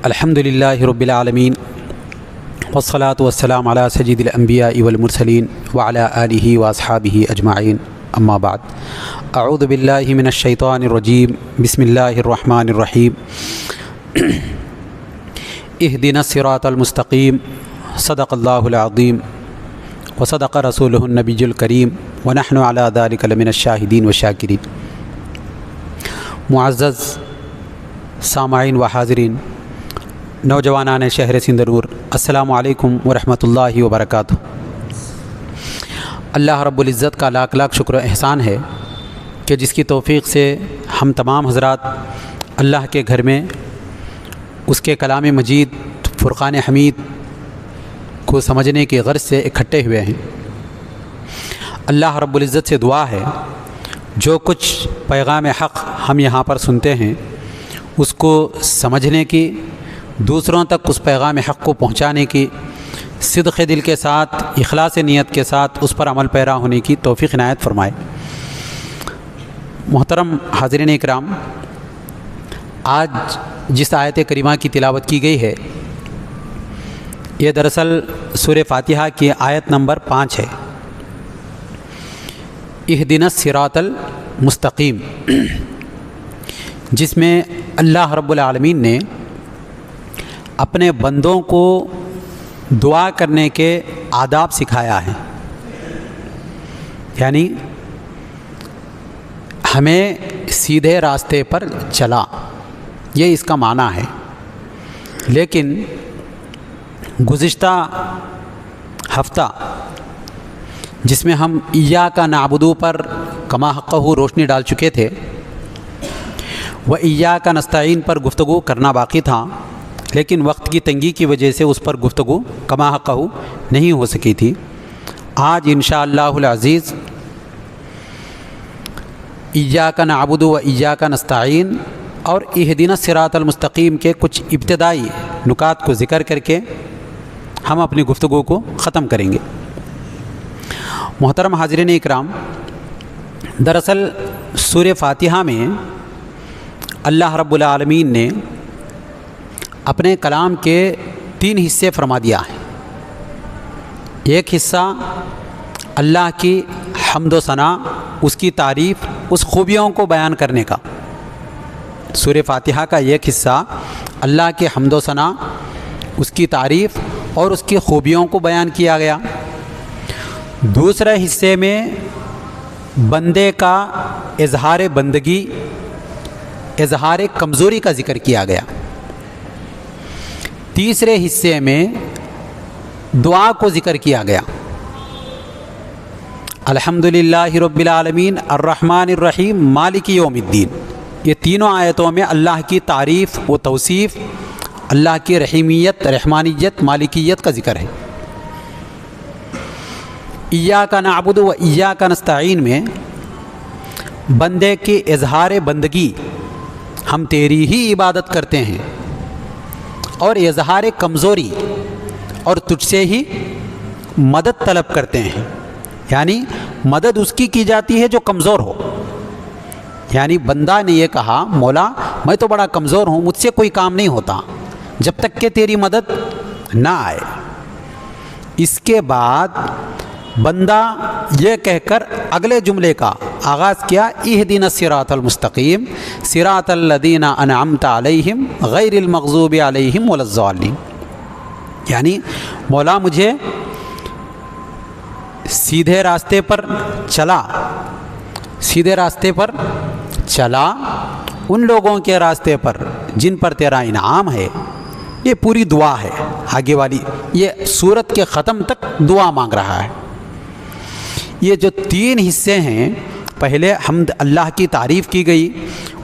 الحمدللہ رب العالمین والصلاة والسلام علی سید الانبیاء والمرسلین وعلی آلہ واصحابہ اجمعین اما بعد اعوذ باللہ من الشیطان الرجیم بسم اللہ الرحمن الرحیم اہدنا الصراط المستقیم صدق اللہ العظیم وصدق رسولہ النبی الکریم ونحن علی ذلک لمن الشاہدین والشاکرین۔ معزز سامعین و حاضرین، نوجوانان شہر سندھ نور، السلام علیکم ورحمۃ اللہ وبرکاتہ۔ اللہ رب العزت کا لاکھ لاکھ شکر و احسان ہے کہ جس کی توفیق سے ہم تمام حضرات اللہ کے گھر میں اس کے کلام مجید فرقان حمید کو سمجھنے کی غرض سے اکٹھے ہوئے ہیں۔ اللہ رب العزت سے دعا ہے جو کچھ پیغام حق ہم یہاں پر سنتے ہیں اس کو سمجھنے کی، دوسروں تک اس پیغام حق کو پہنچانے کی، صدق دل کے ساتھ، اخلاص نیت کے ساتھ اس پر عمل پیرا ہونے کی توفیق عنایت فرمائے۔ محترم حاضرین اکرام، آج جس آیت کریمہ کی تلاوت کی گئی ہے یہ دراصل سورہ فاتحہ کی آیت نمبر 5 ہے۔ اہدنا الصراط المستقیم، جس میں اللہ رب العالمین نے اپنے بندوں کو دعا کرنے کے آداب سکھایا ہے، یعنی ہمیں سیدھے راستے پر چلا، یہ اس کا معنی ہے۔ لیکن گزشتہ ہفتہ جس میں ہم ایاک نعبد پر کما حقہ روشنی ڈال چکے تھے و ایاک نستعین پر گفتگو کرنا باقی تھا، لیکن وقت کی تنگی کی وجہ سے اس پر گفتگو کما حقہ نہیں ہو سکی تھی۔ آج انشاءاللہ العزیز ایاک نعبد و ایاک نستعین اور اہدنا الصراط المستقیم کے کچھ ابتدائی نکات کو ذکر کر کے ہم اپنی گفتگو کو ختم کریں گے۔ محترم حاضرین اکرام، دراصل سورہ فاتحہ میں اللہ رب العالمین نے اپنے کلام کے 3 حصے فرما دیا ہے۔ ایک حصہ اللہ کی حمد و ثنا، اس کی تعریف، اس خوبیوں کو بیان کرنے کا۔ سورہ فاتحہ کا ایک حصہ اللہ کی حمد و ثنا، اس کی تعریف اور اس کی خوبیوں کو بیان کیا گیا۔ دوسرے حصے میں بندے کا اظہار بندگی، اظہار کمزوری کا ذکر کیا گیا۔ تیسرے حصے میں دعا کو ذکر کیا گیا۔ الحمدللہ رب العالمین الرحمن الرحیم مالک یوم الدین، یہ تینوں آیتوں میں اللہ کی تعریف و توصیف، اللہ کی رحیمیت، رحمانیت، مالکیت کا ذکر ہے۔ ایاک نعبد و ایاک نستعین میں بندے کی اظہار بندگی، ہم تیری ہی عبادت کرتے ہیں، اور اظہار کمزوری، اور تجھ سے ہی مدد طلب کرتے ہیں، یعنی مدد اس کی جاتی ہے جو کمزور ہو۔ یعنی بندہ نے یہ کہا، مولا میں تو بڑا کمزور ہوں، مجھ سے کوئی کام نہیں ہوتا جب تک کہ تیری مدد نہ آئے۔ اس کے بعد بندہ یہ کہہ کر اگلے جملے کا آغاز کیا، اہدنا الصراط المستقیم صراط الذین انعمت علیہم غیر المغضوب علیہم ولا الضالین، یعنی مولا مجھے سیدھے راستے پر چلا، سیدھے راستے پر چلا، ان لوگوں کے راستے پر جن پر تیرا انعام ہے۔ یہ پوری دعا ہے، آگے والی یہ سورت کے ختم تک دعا مانگ رہا ہے۔ یہ جو 3 حصے ہیں، پہلے حمد اللہ کی تعریف کی گئی،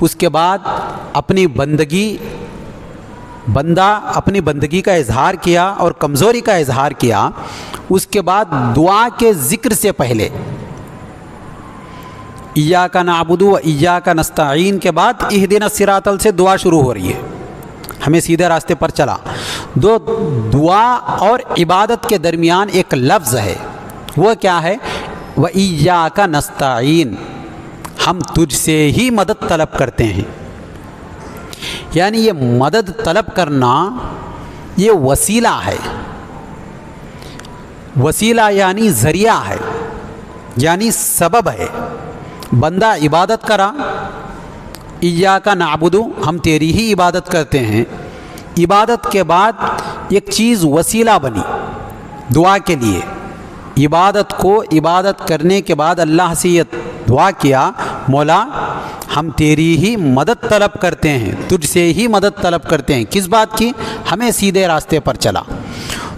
اس کے بعد اپنی بندگی، بندہ اپنی بندگی کا اظہار کیا اور کمزوری کا اظہار کیا، اس کے بعد دعا کے ذکر سے پہلے ایاک نعبد و ایاک نستعین کے بعد اہدنا الصراط سے دعا شروع ہو رہی ہے، ہمیں سیدھے راستے پر چلا۔ دعا اور عبادت کے درمیان ایک لفظ ہے، وہ کیا ہے؟ وَإِيَّاكَ نَسْتَعِينُ، ہم تجھ سے ہی مدد طلب کرتے ہیں۔ یعنی یہ مدد طلب کرنا یہ وسیلہ ہے. وسیلہ یعنی ذریعہ ہے، یعنی سبب ہے. بندہ عبادت کرا، ایاک نعبد، ہم تیری ہی عبادت کرتے ہیں. عبادت کے بعد ایک چیز وسیلہ بنی دعا کے لیے. عبادت کو عبادت کرنے کے بعد اللہ سے یہ دعا کیا، مولا ہم تیری ہی مدد طلب کرتے ہیں، تجھ سے ہی مدد طلب کرتے ہیں. کس بات کی؟ ہمیں سیدھے راستے پر چلا.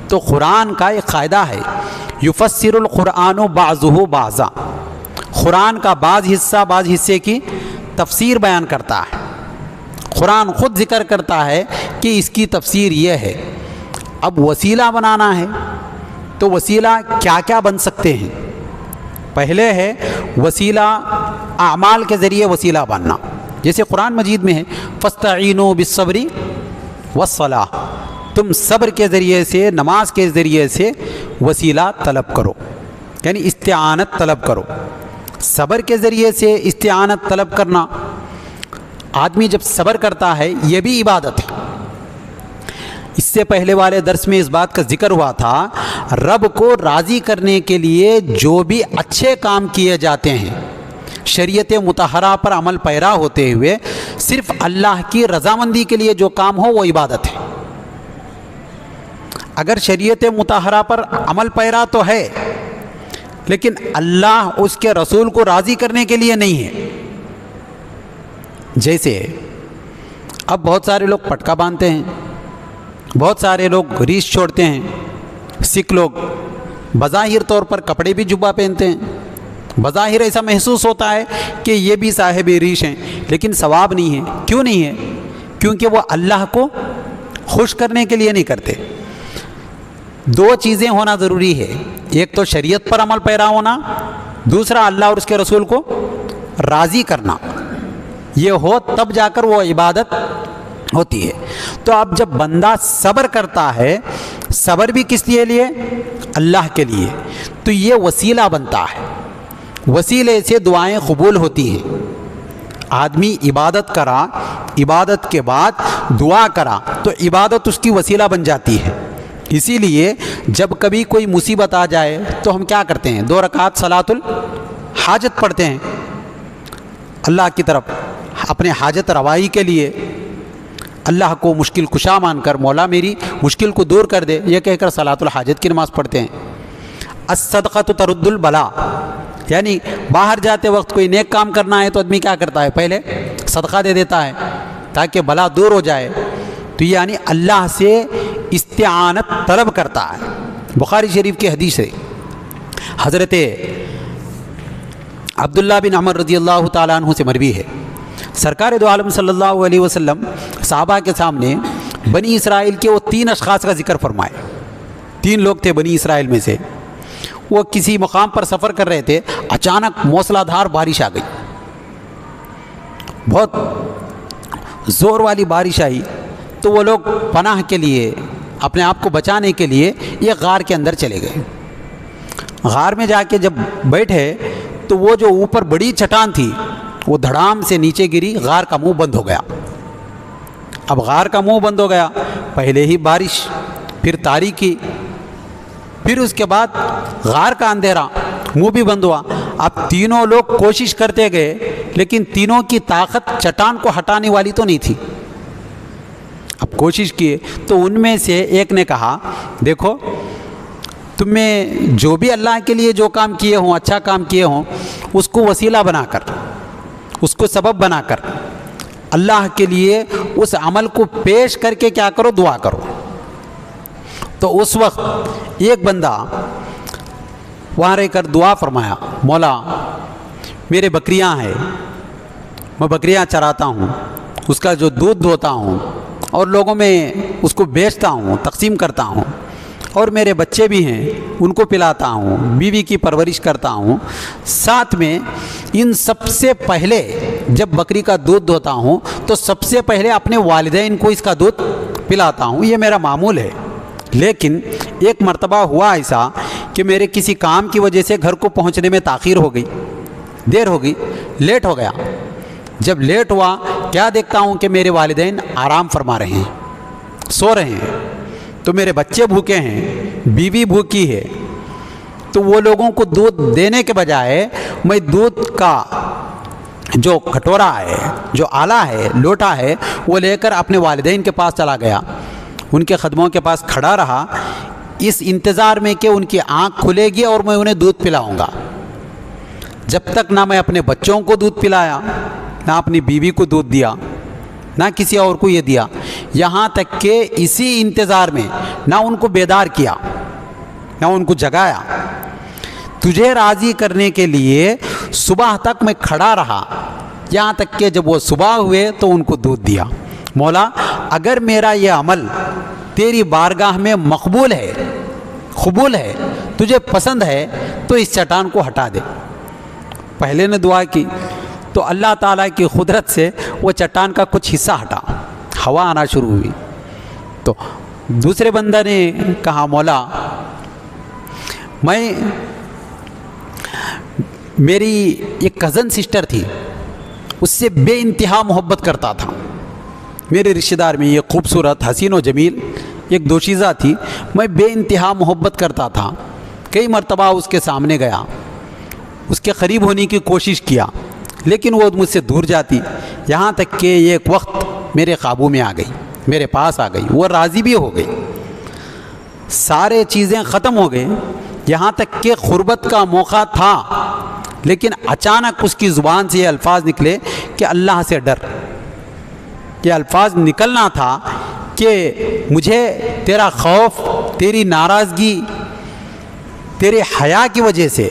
تو قرآن کا ایک قاعدہ ہے، یفسر القرآن بعضہ بعضا. قرآن کا بعض حصے کی تفسیر بیان کرتا ہے. قرآن خود ذکر کرتا ہے کہ اس کی تفسیر یہ ہے. اب وسیلہ بنانا ہے تو وسیلہ کیا کیا بن سکتے ہیں؟ پہلے ہے وسیلہ اعمال کے ذریعے وسیلہ بننا، جیسے قرآن مجید میں ہے فاستعینوا بالصبر والصلاۃ، تم صبر کے ذریعے سے، نماز کے ذریعے سے وسیلہ طلب کرو، یعنی استعانت طلب کرو. صبر کے ذریعے سے استعانت طلب کرنا، آدمی جب صبر کرتا ہے یہ بھی عبادت ہے. اس سے پہلے والے درس میں اس بات کا ذکر ہوا تھا، رب کو راضی کرنے کے لیے جو بھی اچھے کام کیے جاتے ہیں، شریعت مطہرہ پر عمل پیرا ہوتے ہوئے صرف اللہ کی رضامندی کے لیے جو کام ہو وہ عبادت ہے. اگر شریعت مطہرہ پر عمل پیرا تو ہے لیکن اللہ اس کے رسول کو راضی کرنے کے لیے نہیں ہے. جیسے اب بہت سارے لوگ پٹکا باندھتے ہیں، بہت سارے لوگ ریش چھوڑتے ہیں، سکھ لوگ بظاہر طور پر کپڑے بھی جبہ پہنتے ہیں، بظاہر ایسا محسوس ہوتا ہے کہ یہ بھی صاحب ریش ہیں، لیکن ثواب نہیں ہے. کیوں نہیں ہے؟ کیونکہ وہ اللہ کو خوش کرنے کے لیے نہیں کرتے. دو چیزیں ہونا ضروری ہے، ایک تو شریعت پر عمل پیرا ہونا، دوسرا اللہ اور اس کے رسول کو راضی کرنا. یہ ہو تب جا کر وہ عبادت ہوتی ہے. تو اب جب بندہ صبر کرتا ہے، صبر بھی کس لیے؟ اللہ کے لیے، تو یہ وسیلہ بنتا ہے. وسیلے سے دعائیں قبول ہوتی ہیں. آدمی عبادت کرا، عبادت کے بعد دعا کرا تو عبادت اس کی وسیلہ بن جاتی ہے. اسی لیے جب کبھی کوئی مصیبت آ جائے تو ہم کیا کرتے ہیں؟ 2 رکعت صلاۃ الحاجت پڑھتے ہیں اللہ کی طرف، اپنے حاجت روائی کے لیے. اللہ کو مشکل کشا مان کر مولا میری مشکل کو دور کر دے، یہ کہہ کر صلاۃ الحاجت کی نماز پڑھتے ہیں. الصدقۃ ترد البلا، یعنی باہر جاتے وقت کوئی نیک کام کرنا ہے تو آدمی کیا کرتا ہے؟ پہلے صدقہ دے دیتا ہے تاکہ بلا دور ہو جائے. تو یعنی اللہ سے استعانت طلب کرتا ہے. بخاری شریف کی حدیث ہے، حضرت عبداللہ بن عمر رضی اللہ تعالیٰ عنہ سے مروی ہے، سرکار دو عالم صلی اللہ علیہ وسلم صحابہ کے سامنے بنی اسرائیل کے وہ 3 اشخاص کا ذکر فرمائے. 3 لوگ تھے بنی اسرائیل میں سے. وہ کسی مقام پر سفر کر رہے تھے، اچانک موسلا دھار بارش آ گئی، بہت زور والی بارش آئی. تو وہ لوگ پناہ کے لیے، اپنے آپ کو بچانے کے لیے یہ غار کے اندر چلے گئے. غار میں جا کے جب بیٹھے تو وہ جو اوپر بڑی چٹان تھی وہ دھڑام سے نیچے گری، غار کا منہ بند ہو گیا. اب غار کا منہ بند ہو گیا، پہلے ہی بارش، پھر تاریکی، پھر اس کے بعد غار کا اندھیرا، منہ بھی بند ہوا. اب تینوں لوگ کوشش کرتے گئے لیکن تینوں کی طاقت چٹان کو ہٹانے والی تو نہیں تھی. اب کوشش کیے تو ان میں سے ایک نے کہا، دیکھو تم میں جو بھی اللہ کے لیے جو کام کیے ہوں، اچھا کام کیے ہوں، اس کو وسیلہ بنا کر، اس کو سبب بنا کر اللہ کے لیے اس عمل کو پیش کر کے کیا کرو؟ دعا کرو. تو اس وقت ایک بندہ وہاں رہ کر دعا فرمایا، مولا میرے بکریاں ہیں، میں بکریاں چراتا ہوں، اس کا جو دودھ دھوتا ہوں اور لوگوں میں اس کو بیچتا ہوں، تقسیم کرتا ہوں، اور میرے بچے بھی ہیں ان کو پلاتا ہوں، بیوی کی پرورش کرتا ہوں. ساتھ میں ان سب سے پہلے جب بکری کا دودھ دھوتا ہوں تو سب سے پہلے اپنے والدین کو اس کا دودھ پلاتا ہوں، یہ میرا معمول ہے. لیکن ایک مرتبہ ہوا ایسا کہ میرے کسی کام کی وجہ سے گھر کو پہنچنے میں تاخیر ہو گئی، دیر ہو گئی، لیٹ ہو گیا. جب لیٹ ہوا کیا دیکھتا ہوں کہ میرے والدین آرام فرما رہے ہیں, سو رہے ہیں, تو میرے بچے بھوکے ہیں, بیوی بھوکی ہے, تو وہ لوگوں کو دودھ دینے کے بجائے میں دودھ کا جو کٹورا ہے, جو آلہ ہے, لوٹا ہے, وہ لے کر اپنے والدین کے پاس چلا گیا, ان کے قدموں کے پاس کھڑا رہا, اس انتظار میں کہ ان کی آنکھ کھلے گی اور میں انہیں دودھ پلاؤں گا. جب تک نہ میں اپنے بچوں کو دودھ پلایا, نہ اپنی بیوی کو دودھ دیا, نہ کسی اور کو یہ دیا, یہاں تک کہ اسی انتظار میں نہ ان کو بیدار کیا, نہ ان کو جگایا. تجھے راضی کرنے کے لیے صبح تک میں کھڑا رہا, یہاں تک کہ جب وہ صبح ہوئے تو ان کو دودھ دیا. مولا, اگر میرا یہ عمل تیری بارگاہ میں مقبول ہے, قبول ہے, تجھے پسند ہے, تو اس چٹان کو ہٹا دے. پہلے نے دعا کی تو اللہ تعالیٰ کی قدرت سے وہ چٹان کا کچھ حصہ ہٹا, ہوا آنا شروع ہوئی. تو دوسرے بندہ نے کہا, مولا میں, میری ایک کزن سسٹر تھی, اس سے بے انتہا محبت کرتا تھا. میرے رشتہ دار میں ایک خوبصورت, حسین و جمیل ایک دوشیزہ تھی, میں بے انتہا محبت کرتا تھا. کئی مرتبہ اس کے سامنے گیا, اس کے قریب ہونے کی کوشش کیا, لیکن وہ مجھ سے دور جاتی. یہاں تک کہ ایک وقت میرے قابو میں آ گئی, میرے پاس آ گئی, وہ راضی بھی ہو گئی, سارے چیزیں ختم ہو گئیں. یہاں تک کہ قربت کا موقع تھا, لیکن اچانک اس کی زبان سے یہ الفاظ نکلے کہ اللہ سے ڈر. یہ الفاظ نکلنا تھا کہ مجھے تیرا خوف, تیری ناراضگی, تیرے حیا کی وجہ سے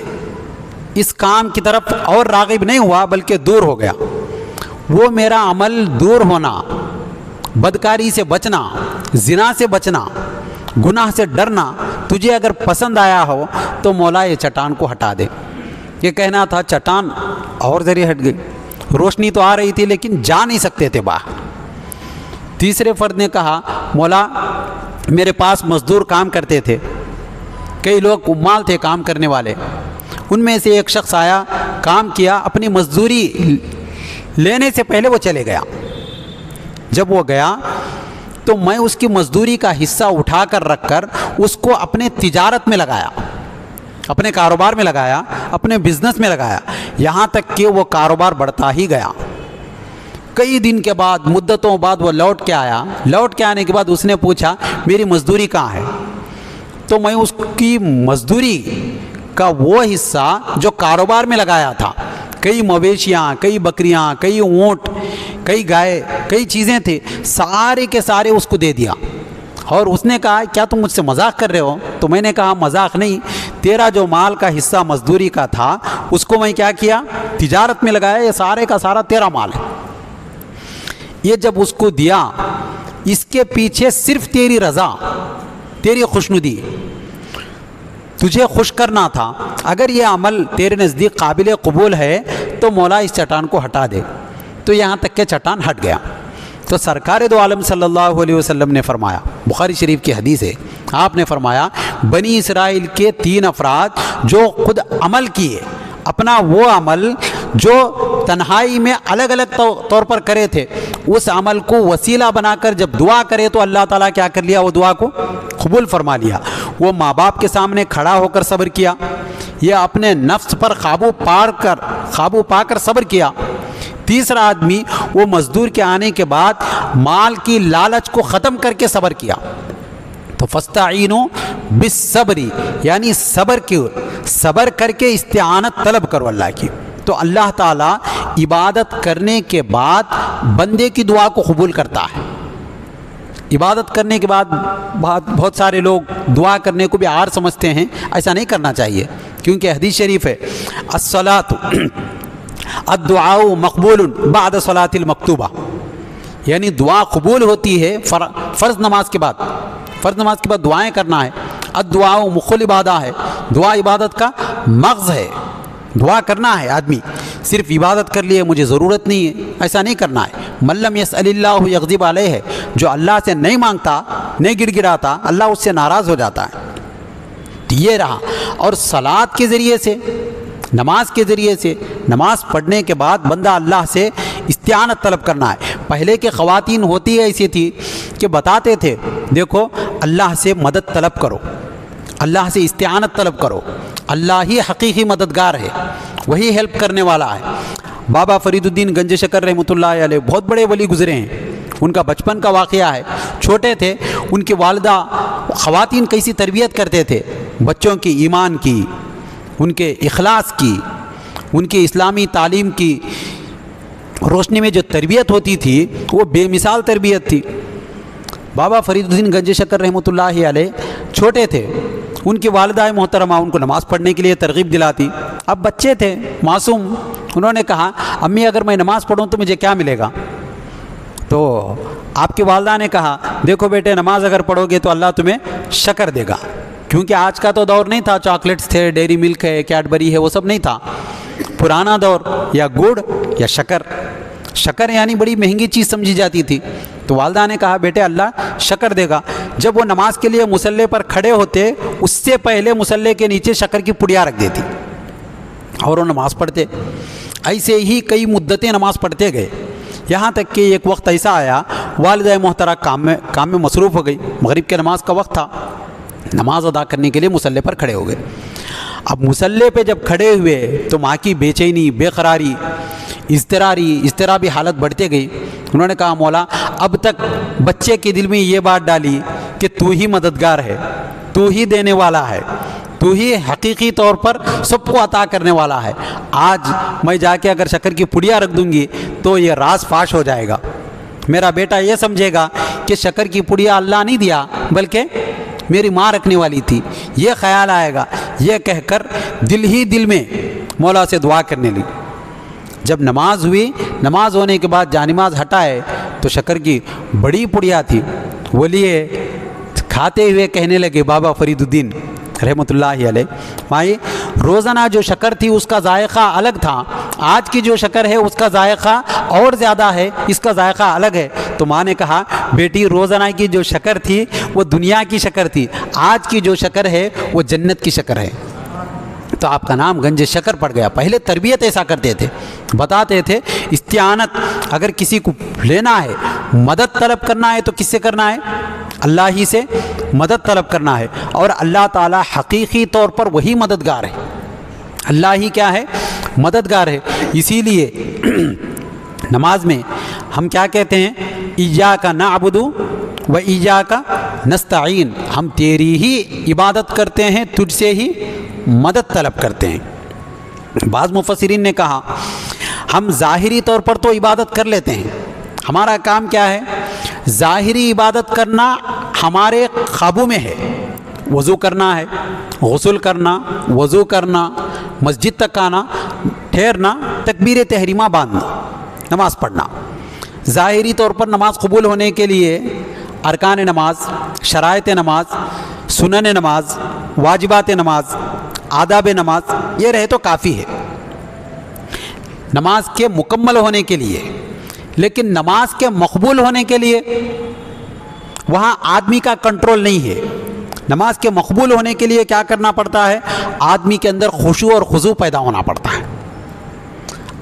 اس کام کی طرف اور راغب نہیں ہوا, بلکہ دور ہو گیا. وہ میرا عمل دور ہونا, بدکاری سے بچنا, زنا سے بچنا, گناہ سے ڈرنا تجھے اگر پسند آیا ہو تو مولا یہ چٹان کو ہٹا دے. یہ کہنا تھا, چٹان اور ذریعے ہٹ گئی. روشنی تو آ رہی تھی لیکن جا نہیں سکتے تھے باہر. تیسرے فرد نے کہا, مولا میرے پاس مزدور کام کرتے تھے, کئی لوگ عمال تھے کام کرنے والے, ان میں سے ایک شخص آیا, کام کیا, اپنی مزدوری لینے سے پہلے وہ چلے گیا. جب وہ گیا تو میں اس کی مزدوری کا حصہ اٹھا کر رکھ کر اس کو اپنے تجارت میں لگایا, اپنے کاروبار میں لگایا, اپنے بزنس میں لگایا, یہاں تک کہ وہ کاروبار بڑھتا ہی گیا. کئی دن کے بعد, مدتوں بعد وہ لوٹ کے آیا. لوٹ کے آنے کے بعد اس نے پوچھا, میری مزدوری کہاں ہے؟ تو میں اس کی مزدوری کا وہ حصہ جو کاروبار میں لگایا تھا, کئی مویشیاں, کئی بکریاں, کئی اونٹ, کئی گائے, کئی چیزیں تھے, سارے کے سارے اس کو دے دیا. اور اس نے کہا, کیا تم مجھ سے مذاق کر رہے ہو؟ تو میں نے کہا, مذاق نہیں, تیرا جو مال کا حصہ مزدوری کا تھا اس کو میں کیا کیا, تجارت میں لگایا, یہ سارے کا سارا تیرا مال ہے. یہ جب اس کو دیا, اس کے پیچھے صرف تیری رضا, تیری خوشنودی, تجھے خوش کرنا تھا. اگر یہ عمل تیرے نزدیک قابل قبول ہے تو مولا اس چٹان کو ہٹا دے. تو یہاں تک کہ چٹان ہٹ گیا. تو سرکار دو عالم صلی اللہ علیہ وسلم نے فرمایا, بخاری شریف کی حدیث ہے, آپ نے فرمایا, بنی اسرائیل کے 3 افراد جو خود عمل کیے, اپنا وہ عمل جو تنہائی میں الگ الگ طور پر کرے تھے, اس عمل کو وسیلہ بنا کر جب دعا کرے تو اللہ تعالیٰ کیا کر لیا, وہ دعا کو قبول فرما لیا. وہ ماں باپ کے سامنے کھڑا ہو کر صبر کیا, یہ اپنے نفس پر قابو پا کر صبر کیا. تیسرا آدمی, وہ مزدور کے آنے کے بعد مال کی لالچ کو ختم کر کے صبر کیا. تو فاستعینوا بالصبر, یعنی صبر کر کے استعانت طلب کرو اللہ کی. تو اللہ تعالیٰ عبادت کرنے کے بعد بندے کی دعا کو قبول کرتا ہے. عبادت کرنے کے بعد بہت سارے لوگ دعا کرنے کو بھی عار سمجھتے ہیں, ایسا نہیں کرنا چاہیے, کیونکہ حدیث شریف ہے, الدعاء مقبول بعد صلاۃ المکتوبہ, یعنی دعا قبول ہوتی ہے فرض نماز کے بعد. فرض نماز کے بعد دعائیں کرنا ہے. الدعاء مخ العبادہ ہے, دعا عبادت کا مغز ہے. دعا کرنا ہے, آدمی صرف عبادت کر لیے مجھے ضرورت نہیں ہے, ایسا نہیں کرنا ہے. من لم یسأل اللہ یغضب علیہ ہے, جو اللہ سے نہیں مانگتا, نہیں گڑ گڑاتا, اللہ اس سے ناراض ہو جاتا ہے. یہ رہا. اور صلاۃ کے ذریعے سے, نماز کے ذریعے سے, نماز پڑھنے کے بعد بندہ اللہ سے استعانت طلب کرنا ہے۔ پہلے کے خواتین ہوتی ایسی تھی کہ بتاتے تھے دیکھو اللہ سے مدد طلب کرو، اللہ سے استعانت طلب کرو، اللہ ہی حقیقی مددگار ہے، وہی ہیلپ کرنے والا ہے۔ بابا فرید الدین گنج شکر رحمۃ اللہ علیہ بہت بڑے ولی گزرے ہیں، ان کا بچپن کا واقعہ ہے۔ چھوٹے تھے، ان کی والدہ خواتین کیسی تربیت کرتے تھے، بچوں کی ایمان کی، ان کے اخلاص کی، ان کی اسلامی تعلیم کی روشنی میں جو تربیت ہوتی تھی وہ بے مثال تربیت تھی۔ بابا فرید الدین گنج شکر رحمۃ اللہ علیہ چھوٹے تھے، ان کی والدہ محترمہ ان کو نماز پڑھنے کے لیے ترغیب دلاتی۔ اب بچے تھے معصوم، انہوں نے کہا امی اگر میں نماز پڑھوں تو مجھے کیا ملے گا؟ تو آپ کی والدہ نے کہا دیکھو بیٹے نماز اگر پڑھو گے تو اللہ تمہیں شکر دے گا، کیونکہ آج کا تو دور نہیں تھا، چاکلیٹس تھے، ڈیری ملک ہے، کیڈبری ہے، وہ سب نہیں تھا۔ پرانا دور یا گڑ یا شکر، شکر یعنی بڑی مہنگی چیز سمجھی جاتی تھی۔ تو والدہ نے کہا بیٹے اللہ شکر دے گا۔ جب وہ نماز کے لیے مصلی پر کھڑے ہوتے اس سے پہلے مصلی کے نیچے شکر کی پڑیا رکھ دیتی اور وہ نماز پڑھتے۔ ایسے ہی کئی مدتیں نماز پڑھتے گئے، یہاں تک کہ ایک وقت ایسا آیا والدہ محترمہ کام میں مصروف ہو گئی، مغرب کے نماز کا وقت تھا، نماز ادا کرنے کے لیے مصلی پر کھڑے ہو گئے۔ اب مصلی پہ جب کھڑے ہوئے تو ماں کی بے چینی، بے قراری، اضطرابی حالت بڑھتے گئی۔ انہوں نے کہا مولا اب تک بچے کے دل میں یہ بات ڈالی کہ تو ہی مددگار ہے، تو ہی دینے والا ہے، تو ہی حقیقی طور پر سب کو عطا کرنے والا ہے، آج میں جا کے اگر شکر کی پڑیا رکھ دوں گی تو یہ راز فاش ہو جائے گا، میرا بیٹا یہ سمجھے گا کہ شکر کی پڑیا اللہ نہیں دیا بلکہ میری ماں رکھنے والی تھی، یہ خیال آئے گا۔ یہ کہہ کر دل ہی دل میں مولا سے دعا کرنے لگی۔ جب نماز ہوئی، نماز ہونے کے بعد جانماز ہٹائے تو شکر کی بڑی پڑیا تھی، وہ لیے کھاتے ہوئے کہنے لگے بابا فرید الدین رحمۃ اللہ علیہ مائی روزانہ جو شکر تھی اس کا ذائقہ الگ تھا، آج کی جو شکر ہے اس کا ذائقہ اور زیادہ ہے، اس کا ذائقہ الگ ہے۔ تو ماں نے کہا بیٹی روزانہ کی جو شکر تھی وہ دنیا کی شکر تھی، آج کی جو شکر ہے وہ جنت کی شکر ہے۔ تو آپ کا نام گنج شکر پڑ گیا۔ پہلے تربیت ایسا کرتے تھے، بتاتے تھے استعانت اگر کسی کو لینا ہے، مدد طلب کرنا ہے تو کس سے کرنا ہے؟ اللہ ہی سے مدد طلب کرنا ہے، اور اللہ تعالی حقیقی طور پر وہی مددگار ہے، اللہ ہی کیا ہے؟ مددگار ہے۔ اسی لیے نماز میں ہم کیا کہتے ہیں؟ ایاک نعبد و ایاک نستعین، ہم تیری ہی عبادت کرتے ہیں، تجھ سے ہی مدد طلب کرتے ہیں۔ بعض مفسرین نے کہا ہم ظاہری طور پر تو عبادت کر لیتے ہیں، ہمارا کام کیا ہے؟ ظاہری عبادت کرنا ہمارے قابو میں ہے، وضو کرنا ہے، غسل کرنا، وضو کرنا، مسجد تک آنا، ٹھہرنا، تکبیر تحریمہ باندھنا، نماز پڑھنا۔ ظاہری طور پر نماز قبول ہونے کے لیے ارکان نماز، شرائط نماز، سنن نماز، واجبات نماز، آداب نماز یہ رہے تو کافی ہے نماز کے مکمل ہونے کے لیے۔ لیکن نماز کے مقبول ہونے کے لیے وہاں آدمی کا کنٹرول نہیں ہے۔ نماز کے مقبول ہونے کے لیے کیا کرنا پڑتا ہے؟ آدمی کے اندر خشوع اور خضوع پیدا ہونا پڑتا ہے،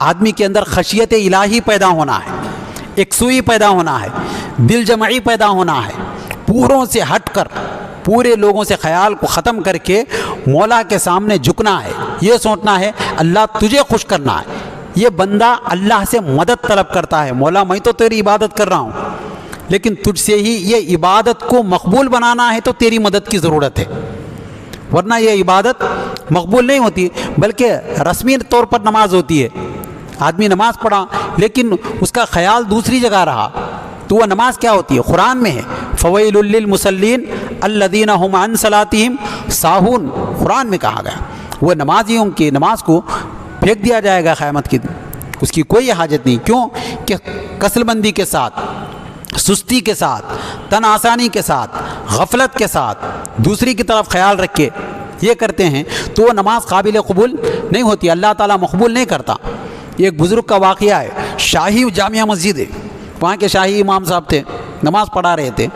آدمی کے اندر خشیت الہی پیدا ہونا ہے، یکسوئی پیدا ہونا ہے، دل جمعی پیدا ہونا ہے، پوروں سے ہٹ کر پورے لوگوں سے خیال کو ختم کر کے مولا کے سامنے جھکنا ہے، یہ سوچنا ہے اللہ تجھے خوش کرنا ہے۔ یہ بندہ اللہ سے مدد طلب کرتا ہے، مولا میں تو تیری عبادت کر رہا ہوں لیکن تجھ سے ہی یہ عبادت کو مقبول بنانا ہے، تو تیری مدد کی ضرورت ہے، ورنہ یہ عبادت مقبول نہیں ہوتی، بلکہ رسمی طور پر نماز ہوتی ہے۔ آدمی نماز پڑھا لیکن اس کا خیال دوسری جگہ رہا تو وہ نماز کیا ہوتی ہے؟ قرآن میں ہے فویل للمصلین الذین هم عن صلاتهم ساہون، قرآن میں کہا گیا وہ نمازیوں کی نماز کو پھینک دیا جائے گا قیامت کے دن، اس کی کوئی حاجت نہیں۔ کیوں کہ کسل بندی کے ساتھ، سستی کے ساتھ، تن آسانی کے ساتھ، غفلت کے ساتھ دوسری کی طرف خیال رکھ کے یہ کرتے ہیں تو وہ نماز قابل قبول نہیں ہوتی، اللہ تعالیٰ مقبول نہیں کرتا۔ ایک بزرگ کا واقعہ ہے، شاہی جامعہ مسجد ہے، وہاں کے شاہی امام صاحب تھے، نماز پڑھا رہے تھے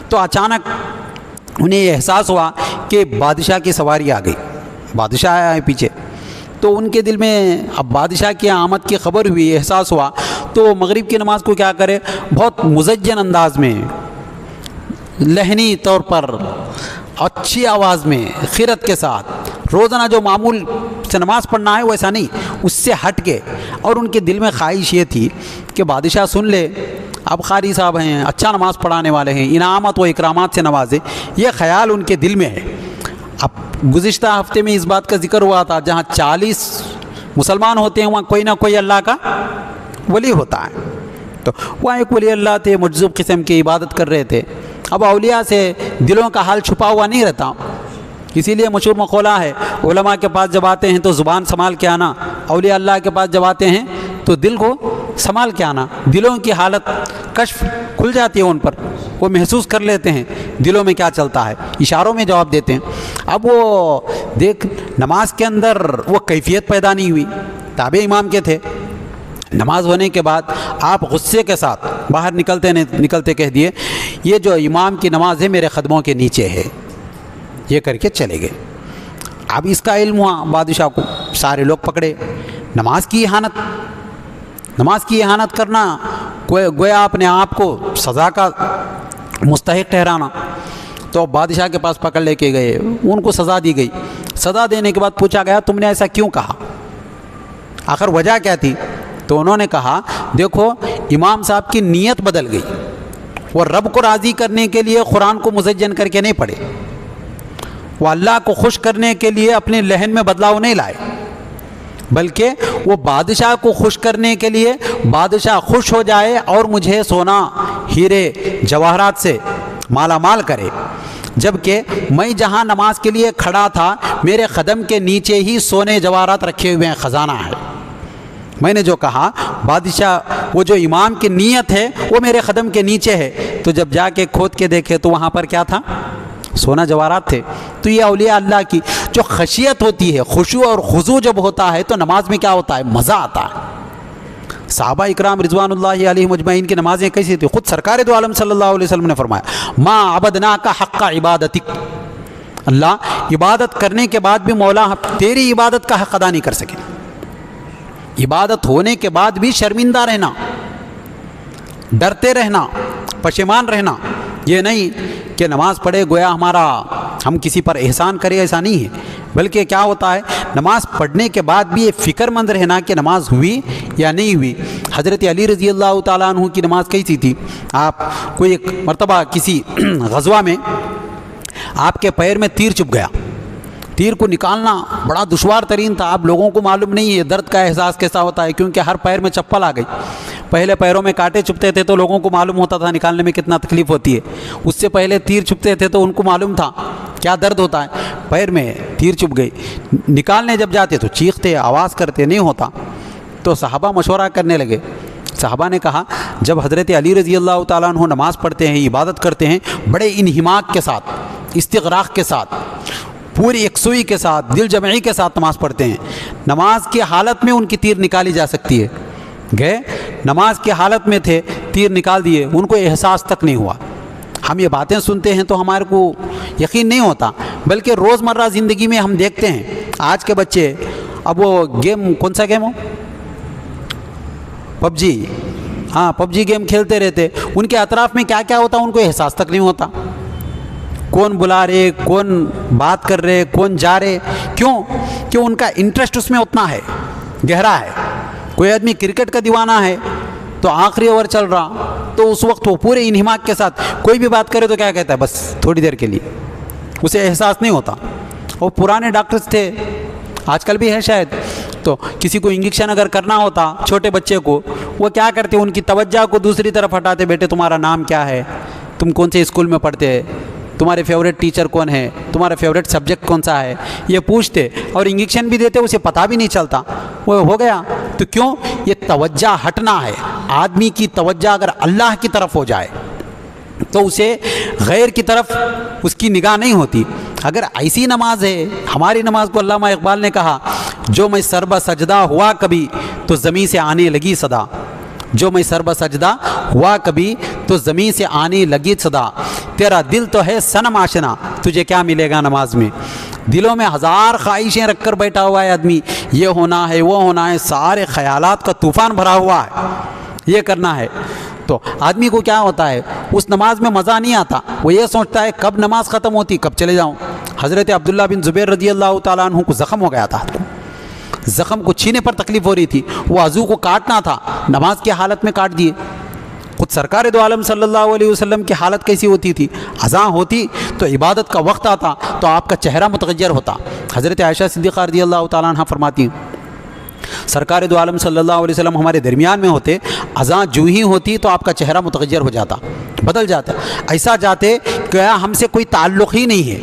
تو اچانک انہیں یہ احساس ہوا کہ بادشاہ کی سواری آ گئی، بادشاہ آئے پیچھے، تو ان کے دل میں اب بادشاہ کی آمد کی خبر ہوئی، احساس ہوا تو مغرب کی نماز کو کیا کرے، بہت مزین انداز میں، لہنی طور پر، اچھی آواز میں، خیرت کے ساتھ روزانہ جو معمول سے نماز پڑھنا ہے ویسا نہیں، اس سے ہٹ کے. اور ان کے دل میں خواہش یہ تھی کہ بادشاہ سن لے، اب قاری صاحب ہیں، اچھا نماز پڑھانے والے ہیں، انعامات و اکرامات سے نوازے، یہ خیال ان کے دل میں ہے. اب گزشتہ ہفتے میں اس بات کا ذکر ہوا تھا، جہاں 40 مسلمان ہوتے ہیں وہاں کوئی نہ کوئی اللہ کا ولی ہوتا ہے. تو وہاں ایک ولی اللہ تھے، مجذوب قسم کی عبادت کر رہے تھے. اب اولیاء سے دلوں کا حال چھپا ہوا نہیں رہتا، اسی لیے مشہور مقولہ ہے، علماء کے پاس جب آتے ہیں تو زبان سنبھال کے آنا، اولیاء اللہ کے پاس جب آتے ہیں تو دل کو سنبھال کے آنا. دلوں کی حالت کشف کھل جاتی ہے ان پر، وہ محسوس کر لیتے ہیں دلوں میں کیا چلتا ہے، اشاروں میں جواب دیتے ہیں. اب وہ دیکھ نماز کے اندر وہ کیفیت پیدا نہیں ہوئی. تابع امام کے تھے، نماز ہونے کے بعد آپ غصے کے ساتھ باہر نکلتے کہہ دیے، یہ جو امام کی نماز ہے میرے قدموں کے نیچے ہے، یہ کر کے چلے گئے. اب اس کا علم ہوا بادشاہ کو، سارے لوگ پکڑے. نماز کی اہانت کرنا گویا اپنے آپ کو سزا کا مستحق ٹھہرانا. تو بادشاہ کے پاس پکڑ لے کے گئے، ان کو سزا دی گئی. سزا دینے کے بعد پوچھا گیا تم نے ایسا کیوں کہا، آخر وجہ کیا تھی؟ تو انہوں نے کہا دیکھو امام صاحب کی نیت بدل گئی، وہ رب کو راضی کرنے کے لیے قرآن کو مزین کر کے نہیں پڑھے، وہ اللہ کو خوش کرنے کے لیے اپنے لہن میں بدلاؤ نہیں لائے، بلکہ وہ بادشاہ کو خوش کرنے کے لیے بادشاہ خوش ہو جائے اور مجھے سونا ہیرے جواہرات سے مالا مال کرے، جبکہ میں جہاں نماز کے لیے کھڑا تھا میرے قدم کے نیچے ہی سونے جواہرات رکھے ہوئے ہیں، خزانہ ہے. میں نے جو کہا بادشاہ وہ جو امام کی نیت ہے وہ میرے قدم کے نیچے ہے، تو جب جا کے کھود کے دیکھے تو وہاں پر کیا تھا؟ سونا جواہرات تھے. تو یہ اولیاء اللہ کی جو خشیت ہوتی ہے، خشوع اور خضوع جب ہوتا ہے تو نماز میں کیا ہوتا ہے؟ مزہ آتا ہے. صحابہ اکرام رضوان اللہ علیہم اجمعین کی نمازیں کیسی تھی؟ خود سرکار دو عالم صلی اللہ علیہ وسلم نے فرمایا ما عبدناک حق عبادتک، اللہ عبادت کرنے کے بعد بھی مولا تیری عبادت کا حق ادا نہیں کر سکے. عبادت ہونے کے بعد بھی شرمندہ رہنا، ڈرتے رہنا، پشیمان رہنا، یہ نہیں کہ نماز پڑھے گویا ہم کسی پر احسان کرے، ایسا نہیں ہے. بلکہ کیا ہوتا ہے نماز پڑھنے کے بعد بھی یہ فکر مند رہنا کہ نماز ہوئی یا نہیں ہوئی. حضرت علی رضی اللہ تعالیٰ عنہ کی نماز کیسی تھی؟ آپ کوئی ایک مرتبہ کسی غزوہ میں آپ کے پیر میں تیر چبھ گیا. تیر کو نکالنا بڑا دشوار ترین تھا. آپ لوگوں کو معلوم نہیں ہے درد کا احساس کیسا ہوتا ہے، کیونکہ ہر پیر میں چپل آ گئی. پہلے پیروں میں کانٹے چبھتے تھے تو لوگوں کو معلوم ہوتا تھا نکالنے میں کتنا تکلیف ہوتی ہے. اس سے پہلے تیر چبھتے تھے تو ان کو معلوم تھا کیا درد ہوتا ہے. پیر میں تیر چبھ گئی، نکالنے جب جاتے تو چیختے، آواز کرتے، نہیں ہوتا. تو صحابہ مشورہ کرنے لگے. صحابہ نے کہا جب حضرت علی رضی اللہ تعالیٰ عنہ نماز پڑھتے ہیں، عبادت کرتے ہیں، بڑے انہماک کے ساتھ، استغراق کے ساتھ، پوری یکسوئی کے ساتھ، دل جمعی کے ساتھ نماز پڑھتے ہیں، نماز کی حالت میں ان کی تیر نکالی جا سکتی ہے. گئے نماز کی حالت میں تھے، تیر نکال دیے، ان کو احساس تک نہیں ہوا. ہم یہ باتیں سنتے ہیں تو ہمارے کو یقین نہیں ہوتا، بلکہ روزمرہ زندگی میں ہم دیکھتے ہیں آج کے بچے، اب وہ گیم کون سا گیم ہو، پب جی، ہاں پب جی گیم کھیلتے رہتے، ان کے اطراف میں کیا کیا ہوتا ان کو احساس تک نہیں ہوتا. کون بلا رہے، کون بات کر رہے، کون جا رہے، کیوں کہ ان کا انٹرسٹ اس میں اتنا ہے، گہرا ہے. کوئی آدمی کرکٹ کا دیوانہ ہے تو آخری اوور چل رہا تو اس وقت وہ پورے انہماک کے ساتھ کوئی بھی بات کرے تو کیا کہتا ہے؟ بس تھوڑی دیر کے لیے، اسے احساس نہیں ہوتا. وہ پرانے ڈاکٹرز تھے، آج کل بھی ہے شاید، تو کسی کو انجیکشن اگر کرنا ہوتا چھوٹے بچے کو، وہ کیا کرتے؟ ان کی توجہ کو دوسری طرف ہٹاتے، بیٹے تمہارا نام کیا ہے، تم کون سے اسکول میں پڑھتے، تمہارے فیوریٹ ٹیچر کون ہے، تمہارا فیوریٹ سبجیکٹ کون سا ہے، یہ پوچھتے اور انجیکشن بھی دیتے، اسے پتہ بھی نہیں چلتا، وہ ہو گیا. تو کیوں؟ یہ توجہ ہٹنا ہے. آدمی کی توجہ اگر اللہ کی طرف ہو جائے تو اسے غیر کی طرف اس کی نگاہ نہیں ہوتی. اگر ایسی نماز ہے، ہماری نماز کو علامہ اقبال نے کہا جو میں سربہ سجدہ ہوا کبھی تو زمین سے آنے لگی صدا، جو میں سربہ سجدہ ہوا کبھی تو زمین سے آنے لگی صدا، تیرا دل تو ہے صنم آشنا، تجھے کیا ملے گا نماز میں. دلوں میں ہزار خواہشیں رکھ کر بیٹھا ہوا ہے آدمی، یہ ہونا ہے، وہ ہونا ہے، سارے خیالات کا طوفان بھرا ہوا ہے. یہ کرنا ہے. تو آدمی کو کیا ہوتا ہے, اس نماز میں مزہ نہیں آتا, وہ یہ سوچتا ہے کب نماز ختم ہوتی, کب چلے جاؤں. حضرت عبداللہ بن زبیر رضی اللہ تعالیٰ عنہ کو زخم ہو گیا تھا, زخم کو چھینے پر تکلیف ہو رہی تھی, وہ عضو کو کاٹنا تھا, نماز کی حالت میں کاٹ دیے. خود سرکار دو عالم صلی اللہ علیہ وسلم کی حالت کیسی ہوتی تھی, اذان ہوتی تو عبادت کا وقت آتا تو آپ کا چہرہ متغیر ہوتا. حضرت عائشہ صدیقہ رضی اللہ تعالیٰ عنہ فرماتی ہیں سرکار دو عالم صلی اللہ علیہ وسلم ہمارے درمیان میں ہوتے, اذان جو ہی ہوتی تو آپ کا چہرہ متغیر ہو جاتا, بدل جاتا, ایسا جاتے کہ ہم سے کوئی تعلق ہی نہیں ہے.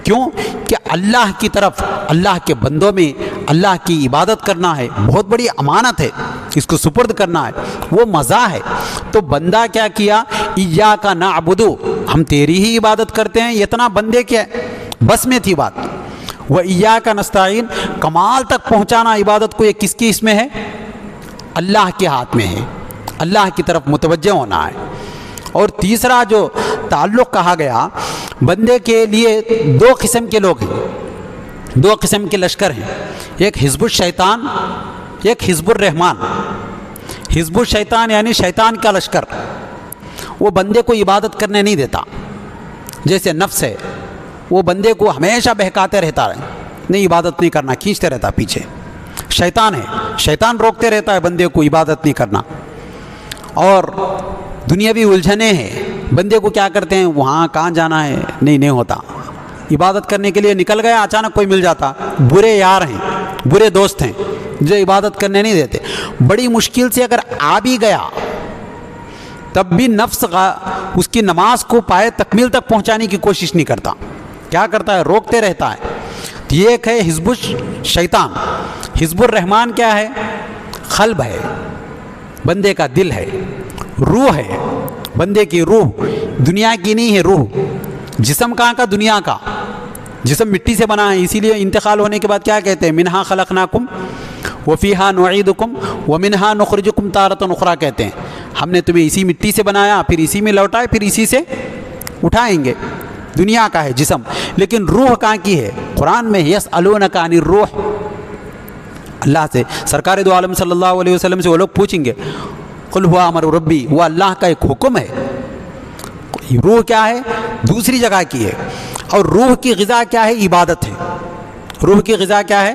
کیوں کہ اللہ کی طرف, اللہ کے بندوں میں اللہ کی عبادت کرنا ہے, بہت بڑی امانت ہے, اس کو سپرد کرنا ہے, وہ مزہ ہے. تو بندہ کیا کیا, ایاک نعبد, ہم تیری ہی عبادت کرتے ہیں, اتنا بندے کیا بس میں تھی بات. وہ ایاک نستعین, کمال تک پہنچانا عبادت کو یہ کس کی اس میں ہے, اللہ کے ہاتھ میں ہے, اللہ کی طرف متوجہ ہونا ہے. اور تیسرا جو تعلق کہا گیا, بندے کے لیے دو قسم کے لوگ ہیں, دو قسم کے لشکر ہیں, ایک حزب الشیطان, ایک حزب الرحمن. حزب الشیطان یعنی شیطان کا لشکر, وہ بندے کو عبادت کرنے نہیں دیتا. جیسے نفس ہے, وہ بندے کو ہمیشہ بہکاتے رہتا ہے, نہیں عبادت نہیں کرنا, کھینچتے رہتا پیچھے. شیطان ہے, شیطان روکتے رہتا ہے بندے کو عبادت نہیں کرنا. اور دنیاوی الجھنیں ہیں, بندے کو کیا کرتے ہیں, وہاں کہاں جانا ہے, نہیں ہوتا, عبادت کرنے کے لیے نکل گیا, اچانک کوئی مل جاتا. برے یار ہیں, برے دوست ہیں جو عبادت کرنے نہیں دیتے. بڑی مشکل سے اگر آ بھی گیا تب بھی نفس اس کی نماز کو پائے تکمیل تک پہنچانے کی کوشش نہیں کرتا, کیا کرتا ہے, روکتے رہتا ہے. تو یہ ایک ہے حزب الشیطان. حزب الرحمن کیا ہے, قلب ہے, بندے کا دل ہے, روح ہے, بندے کی روح, دنیا کی نہیں ہے روح. جسم کہاں کا, دنیا کا. جسم مٹی سے بنا ہے, اسی لیے انتقال ہونے کے بعد کیا کہتے ہیں, منہا خلقناکم وفیہا نعیدکم ومنہا نخرجکم تارۃ اخری کہتے ہیں. ہم نے تمہیں اسی مٹی سے بنایا, پھر اسی میں لوٹائے, پھر اسی سے اٹھائیں گے. دنیا کا ہے جسم, لیکن روح کہاں کی ہے, قرآن میں یسألونک عن الروح, اللہ سے سرکار دو عالم صلی اللہ علیہ وسلم سے وہ لوگ پوچھیں گے, قل ہوا امر ربی, وہ اللہ کا ایک حکم ہے. روح کیا ہے, دوسری جگہ کی ہے. اور روح کی غذا کیا ہے, عبادت ہے. روح کی غذا کیا ہے,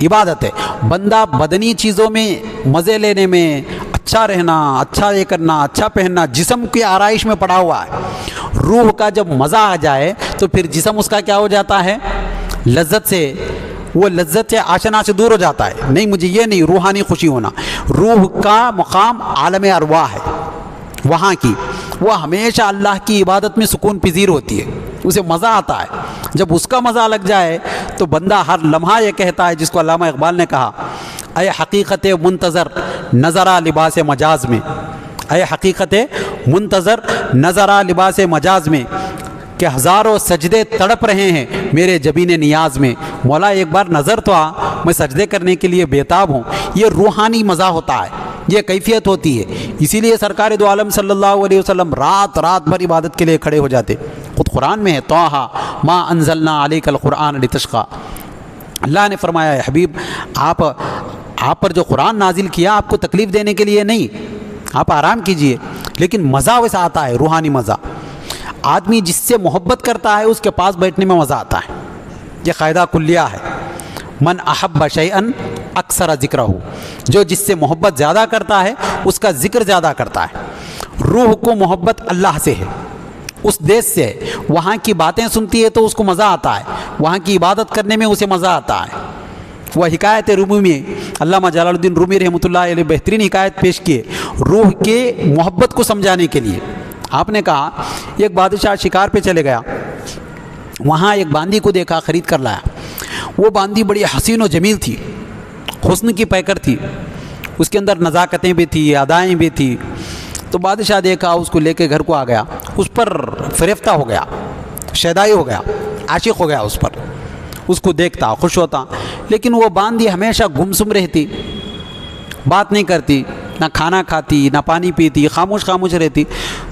عبادت ہے. بندہ بدنی چیزوں میں مزے لینے میں, اچھا رہنا, اچھا یہ کرنا, اچھا پہننا, جسم کی آرائش میں پڑا ہوا ہے. روح کا جب مزہ آ جائے تو پھر جسم اس کا کیا ہو جاتا ہے, لذت سے, وہ لذت سے آشنا سے دور ہو جاتا ہے. نہیں مجھے یہ نہیں, روحانی خوشی ہونا. روح کا مقام عالم ارواح ہے, وہاں کی وہ ہمیشہ اللہ کی عبادت میں سکون پذیر ہوتی ہے, اسے مزہ آتا ہے. جب اس کا مزہ لگ جائے تو بندہ ہر لمحہ یہ کہتا ہے, جس کو علامہ اقبال نے کہا, اے حقیقت منتظر نظرا لباس مجاز میں, اے حقیقت منتظر نظرا لباس مجاز میں, کہ ہزاروں سجدے تڑپ رہے ہیں میرے جبین نیاز میں. مولا ایک بار نظر تو آ, میں سجدے کرنے کے لیے بےتاب ہوں. یہ روحانی مزہ ہوتا ہے, یہ کیفیت ہوتی ہے. اسی لیے سرکار دو عالم صلی اللہ علیہ وسلم رات رات بھر عبادت کے لیے کھڑے ہو جاتے. خود قرآن میں ہے, طٰہٰ ما انزلنا علیک القرآن لتشقیٰ, اللہ نے فرمایا ہے حبیب آپ پر جو قرآن نازل کیا آپ کو تکلیف دینے کے لیے نہیں, آپ آرام کیجئے. لیکن مزہ ویسا آتا ہے, روحانی مزہ. آدمی جس سے محبت کرتا ہے اس کے پاس بیٹھنے میں مزہ آتا ہے. یہ قاعدہ کلیہ ہے, من احب شیئا اکثر ذکرہ, جو جس سے محبت زیادہ کرتا ہے اس کا ذکر زیادہ کرتا ہے. روح کو محبت اللہ سے ہے, اس دیش سے ہے, وہاں کی باتیں سنتی ہے تو اس کو مزہ آتا ہے, وہاں کی عبادت کرنے میں اسے مزہ آتا ہے. وہ حکایت رومی میں علامہ جلال الدین رومی رحمۃ اللہ علیہ بہترین حکایت پیش کیے روح کے محبت کو سمجھانے کے لیے. آپ نے کہا ایک بادشاہ شکار پہ چلے گیا, وہاں ایک باندی کو دیکھا, خرید کر لایا. وہ باندی بڑی حسین و جمیل تھی, حسن کی پیکر تھی, اس کے اندر نزاکتیں بھی تھی, ادائیں بھی تھی. تو بادشاہ دیکھا, اس کو لے کے گھر کو آ گیا, اس پر فریفتہ ہو گیا, شیدائی ہو گیا, عاشق ہو گیا اس پر. اس کو دیکھتا, خوش ہوتا. لیکن وہ باندی ہمیشہ گمسم رہتی, بات نہیں کرتی, نہ کھانا کھاتی, نہ پانی پیتی, خاموش خاموش رہتی.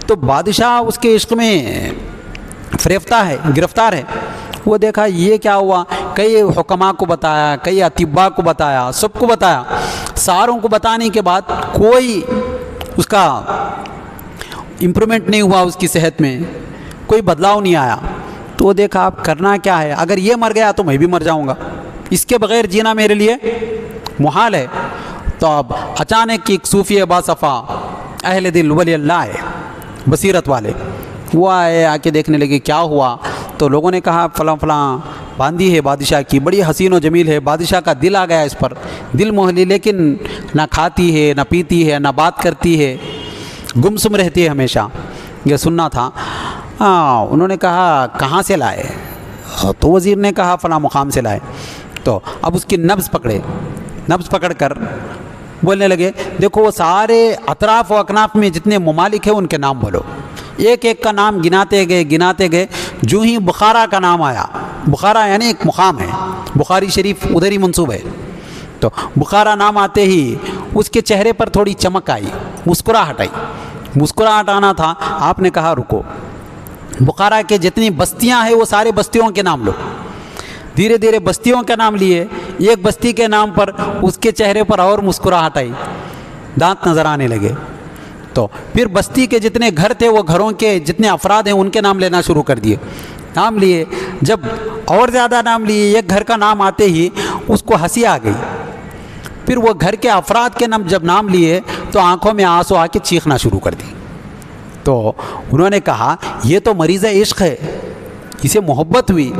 تو بادشاہ اس کے عشق میں فریفتہ ہے, گرفتار ہے. وہ دیکھا یہ کیا ہوا, کئی حکماء کو بتایا, کئی اطباء کو بتایا, سب کو بتایا. ساروں کو بتانے کے بعد کوئی اس کا امپرومنٹ نہیں ہوا، اس کی صحت میں کوئی بدلاؤ نہیں آیا، تو وہ دیکھا اب کرنا کیا ہے، اگر یہ مر گیا تو میں بھی مر جاؤں گا، اس کے بغیر جینا میرے لیے محال ہے۔ تو اب اچانک ایک صوفی باصفا اہل دل ولی اللہ ہے، بصیرت والے، وہ آئے، آ کے دیکھنے لگے کیا ہوا، تو لوگوں نے کہا فلاں فلاں باندھی ہے بادشاہ کی، بڑی حسین و جمیل ہے، بادشاہ کا دل آ گیا اس پر، دل موہ لی، لیکن نہ کھاتی ہے نہ پیتی ہے نہ بات کرتی ہے، گمسم رہتی ہے ہمیشہ۔ یہ سننا تھا۔ انہوں نے کہا کہاں سے لائے، تو وزیر نے کہا فلاں مقام سے لائے۔ تو اب اس کی نبض پکڑے، نبض پکڑ کر بولنے لگے دیکھو وہ سارے اطراف و اکناف میں جتنے ممالک ہیں ان کے نام بولو، ایک ایک کا نام گناتے گئے، جو ہی بخارا کا نام آیا، بخارا یعنی ایک مقام ہے، بخاری شریف ادھر ہی منسوب ہے، تو بخارا نام آتے ہی اس کے چہرے پر تھوڑی چمک آئی، مسکراہٹ آئی، مسکراہٹ آنا تھا، آپ نے کہا رکو، بخارا کے جتنی بستیاں ہیں وہ سارے بستیوں کے نام لو۔ دھیرے دھیرے بستیوں کے نام لیے، ایک بستی کے نام پر اس کے چہرے پر اور مسکراہٹ آئی، دانت نظر آنے لگے۔ تو پھر بستی کے جتنے گھر تھے وہ گھروں کے جتنے افراد ہیں ان کے نام لینا شروع کر دیے، نام لیے، جب اور زیادہ نام لیے، ایک گھر کا نام آتے ہی اس کو ہنسی آ گئی، پھر وہ گھر کے افراد کے نام جب نام لیے تو آنکھوں میں آنسو آ کے چیخنا شروع کر دی۔ تو انہوں نے کہا یہ تو مریض عشق ہے، اسے محبت ہوئی،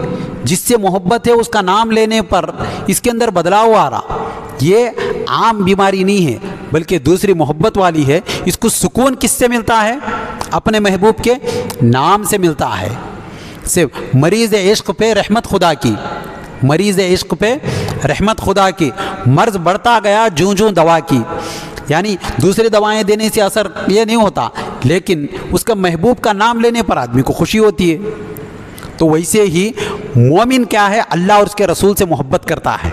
جس سے محبت ہے اس کا نام لینے پر اس کے اندر بدلاؤ آ رہا، یہ عام بیماری نہیں ہے بلکہ دوسری محبت والی ہے۔ اس کو سکون کس سے ملتا ہے؟ اپنے محبوب کے نام سے ملتا ہے۔ صرف مریض عشق پہ رحمت خدا کی، مریض عشق پہ رحمت خدا کی، مرض بڑھتا گیا جوں جوں دوا کی، یعنی دوسری دوائیں دینے سے اثر یہ نہیں ہوتا، لیکن اس کا محبوب کا نام لینے پر آدمی کو خوشی ہوتی ہے۔ تو ویسے ہی مومن کیا ہے، اللہ اور اس کے رسول سے محبت کرتا ہے۔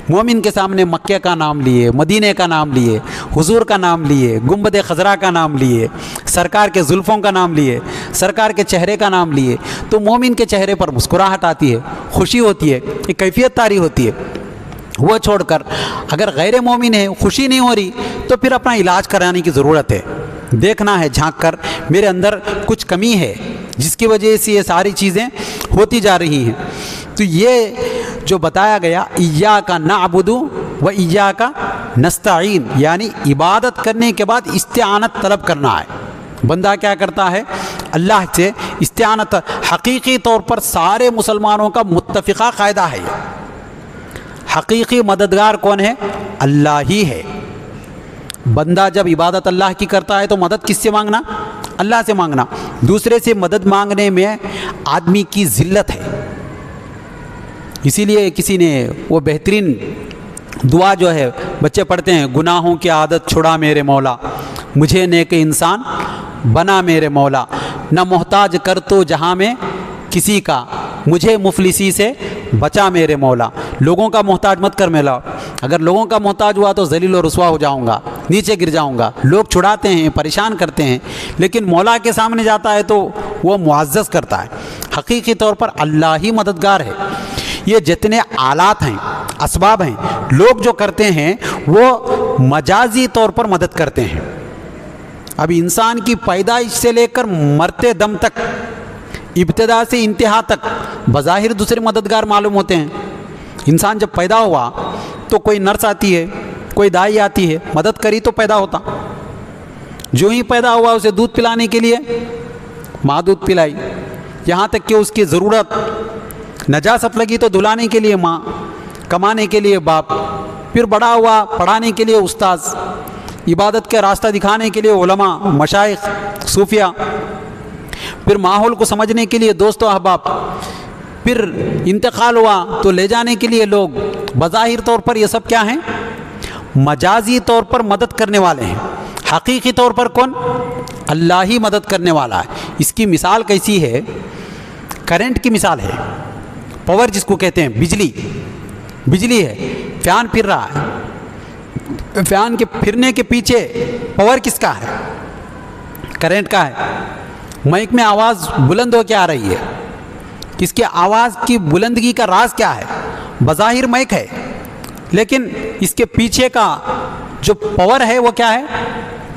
مومن کے سامنے مکہ کا نام لیے، مدینے کا نام لیے، حضور کا نام لیے، گنبد خضرا کا نام لیے، سرکار کے زلفوں کا نام لیے، سرکار کے چہرے کا نام لیے، تو مومن کے چہرے پر مسکراہٹ آتی ہے، خوشی ہوتی ہے، ایک کیفیت طاری ہوتی ہے۔ وہ چھوڑ کر اگر غیر مومن ہے، خوشی نہیں ہو رہی، تو پھر اپنا علاج کرانے کی ضرورت ہے، دیکھنا ہے جھانک کر میرے اندر کچھ کمی ہے جس کی وجہ سے یہ ساری چیزیں ہوتی جا رہی ہیں۔ تو یہ جو بتایا گیا ایاک نعبد و ایاک نستعین، یعنی عبادت کرنے کے بعد استعانت طلب کرنا ہے۔ بندہ کیا کرتا ہے؟ اللہ سے استعانت، حقیقی طور پر سارے مسلمانوں کا متفقہ قاعدہ ہے۔ حقیقی مددگار کون ہے؟ اللہ ہی ہے۔ بندہ جب عبادت اللہ کی کرتا ہے تو مدد کس سے مانگنا؟ اللہ سے مانگنا۔ دوسرے سے مدد مانگنے میں آدمی کی ذلت ہے، اسی لیے کسی نے وہ بہترین دعا جو ہے بچے پڑھتے ہیں، گناہوں کی عادت چھڑا میرے مولا، مجھے نیک انسان بنا میرے مولا، نہ محتاج کر تو جہاں میں کسی کا، مجھے مفلسی سے بچا میرے مولا۔ لوگوں کا محتاج مت کر مولا، اگر لوگوں کا محتاج ہوا تو ذلیل و رسوا ہو جاؤں گا، نیچے گر جاؤں گا۔ لوگ چھڑاتے ہیں، پریشان کرتے ہیں، لیکن مولا کے سامنے جاتا ہے تو وہ معزز کرتا ہے۔ حقیقی طور پر اللہ ہی مددگار ہے۔ یہ جتنے آلات ہیں، اسباب ہیں، لوگ جو کرتے ہیں وہ مجازی طور پر مدد کرتے ہیں۔ اب انسان کی پیدائش سے لے کر مرتے دم تک، ابتدا سے انتہا تک بظاہر دوسرے مددگار معلوم ہوتے ہیں۔ انسان جب پیدا ہوا تو کوئی نرس آتی ہے، کوئی دائی آتی ہے، مدد کری تو پیدا ہوتا۔ جو ہی پیدا ہوا اسے دودھ پلانے کے لیے ماں دودھ پلائی، یہاں تک کہ اس کی ضرورت نجاست لگی تو دھلانے کے لیے ماں، کمانے کے لیے باپ، پھر بڑا ہوا پڑھانے کے لیے استاذ، عبادت کے راستہ دکھانے کے لیے علماء، مشائخ، صوفیہ، پھر ماحول کو سمجھنے کے لیے دوست و احباب، پھر انتقال ہوا تو لے جانے کے لیے لوگ۔ بظاہر طور پر یہ سب کیا ہیں؟ مجازی طور پر مدد کرنے والے ہیں۔ حقیقی طور پر کون؟ اللہ ہی مدد کرنے والا ہے۔ اس کی مثال کیسی ہے؟ کرنٹ کی مثال ہے، پاور جس کو کہتے ہیں، بجلی ہے، فین پھر رہا ہے، فین کے پھرنے کے پیچھے پاور کس کا ہے؟ کرنٹ کا ہے۔ مائک میں آواز بلند ہو کے آ رہی ہے، اس کی آواز کی بلندگی کا راز کیا ہے؟ بظاہر مائک ہے، لیکن اس کے پیچھے کا جو پاور ہے وہ کیا ہے؟